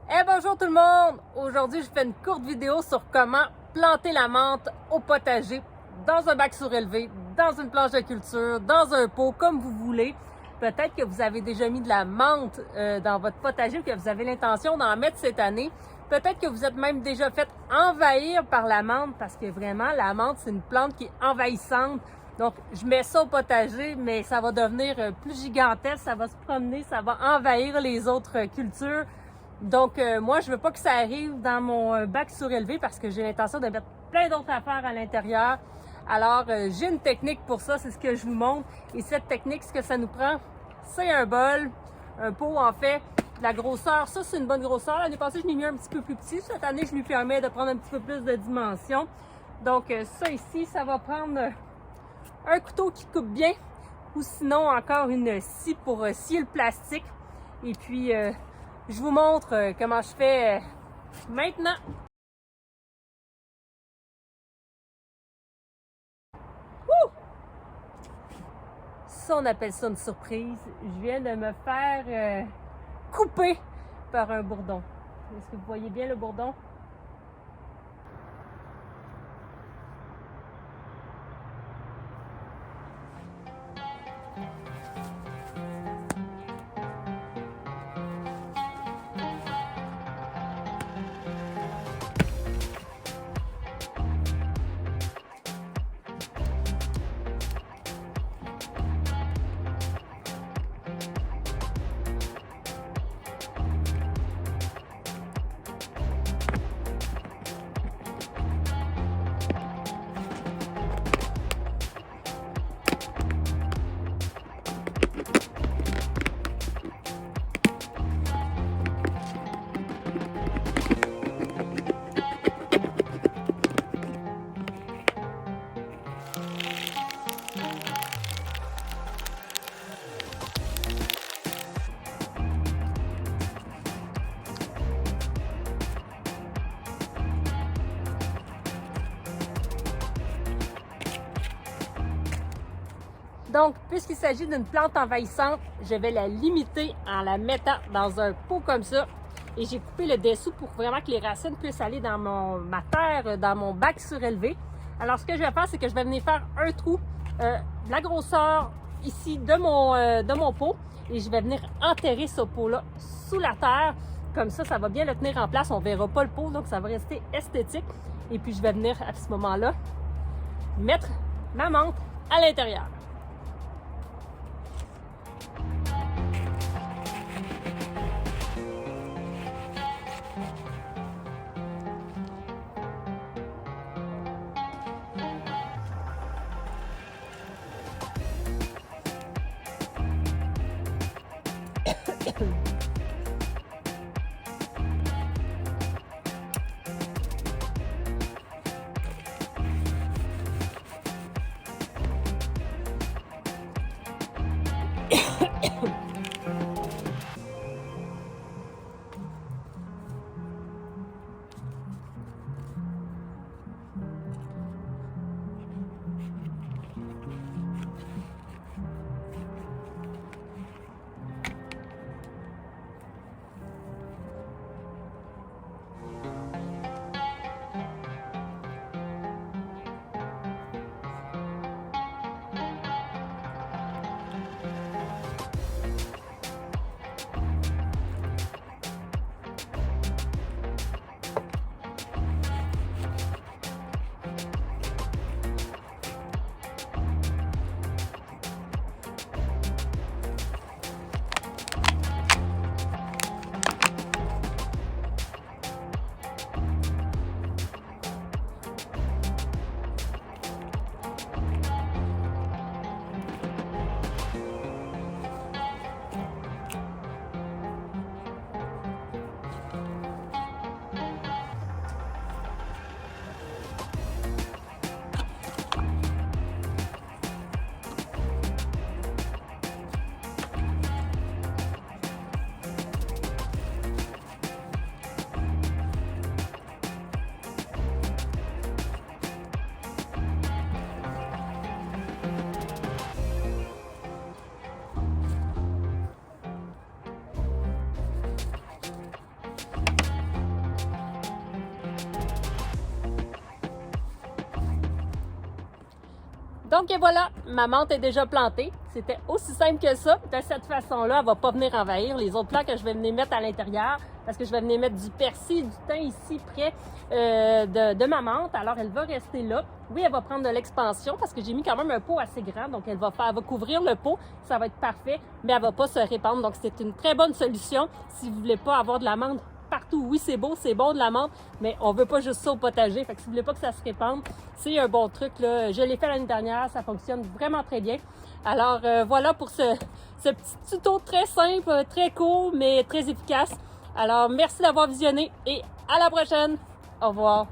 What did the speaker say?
Bonjour tout le monde! Aujourd'hui, je fais une courte vidéo sur comment planter la menthe au potager, dans un bac surélevé, dans une planche de culture, dans un pot, comme vous voulez. Peut-être que vous avez déjà mis de la menthe dans votre potager ou que vous avez l'intention d'en mettre cette année. Peut-être que vous êtes même déjà fait envahir par la menthe parce que vraiment, la menthe, c'est une plante qui est envahissante. Donc, je mets ça au potager, mais ça va devenir plus gigantesque, ça va se promener, ça va envahir les autres cultures. Donc, moi, je veux pas que ça arrive dans mon bac surélevé parce que j'ai l'intention de mettre plein d'autres affaires à l'intérieur. Alors, j'ai une technique pour ça, c'est ce que je vous montre. Et cette technique, ce que ça nous prend, c'est un bol, un pot en fait, la grosseur. Ça, c'est une bonne grosseur. L'année passée, je l'ai mis un petit peu plus petit. Cette année, je lui permets de prendre un petit peu plus de dimension. Donc, ça ici, ça va prendre un couteau qui coupe bien ou sinon encore une scie pour scier le plastique. Et puis, je vous montre comment je fais maintenant. Ouh! Ça, on appelle ça une surprise. Je viens de me faire couper par un bourdon. Est-ce que vous voyez bien le bourdon? Donc, puisqu'il s'agit d'une plante envahissante, je vais la limiter en la mettant dans un pot comme ça. Et j'ai coupé le dessous pour vraiment que les racines puissent aller dans ma terre, dans mon bac surélevé. Alors, ce que je vais faire, c'est que je vais venir faire un trou de la grosseur ici de mon pot. Et je vais venir enterrer ce pot-là sous la terre. Comme ça va bien le tenir en place. On ne verra pas le pot, donc ça va rester esthétique. Et puis, je vais venir à ce moment-là mettre ma menthe à l'intérieur. Donc et voilà, ma menthe est déjà plantée. C'était aussi simple que ça. De cette façon-là, elle va pas venir envahir les autres plants que je vais venir mettre à l'intérieur parce que je vais venir mettre du persil, du thym ici près de ma menthe. Alors elle va rester là. Oui, elle va prendre de l'expansion parce que j'ai mis quand même un pot assez grand. Donc elle va couvrir le pot. Ça va être parfait, mais elle va pas se répandre. Donc c'est une très bonne solution si vous voulez pas avoir de la menthe partout. Oui, c'est beau, c'est bon de la menthe, mais on veut pas juste ça au potager. Fait que si vous voulez pas que ça se répande, c'est un bon truc, là. Je l'ai fait l'année dernière, ça fonctionne vraiment très bien. Alors voilà pour ce petit tuto très simple, très court, mais très efficace. Alors merci d'avoir visionné et à la prochaine. Au revoir.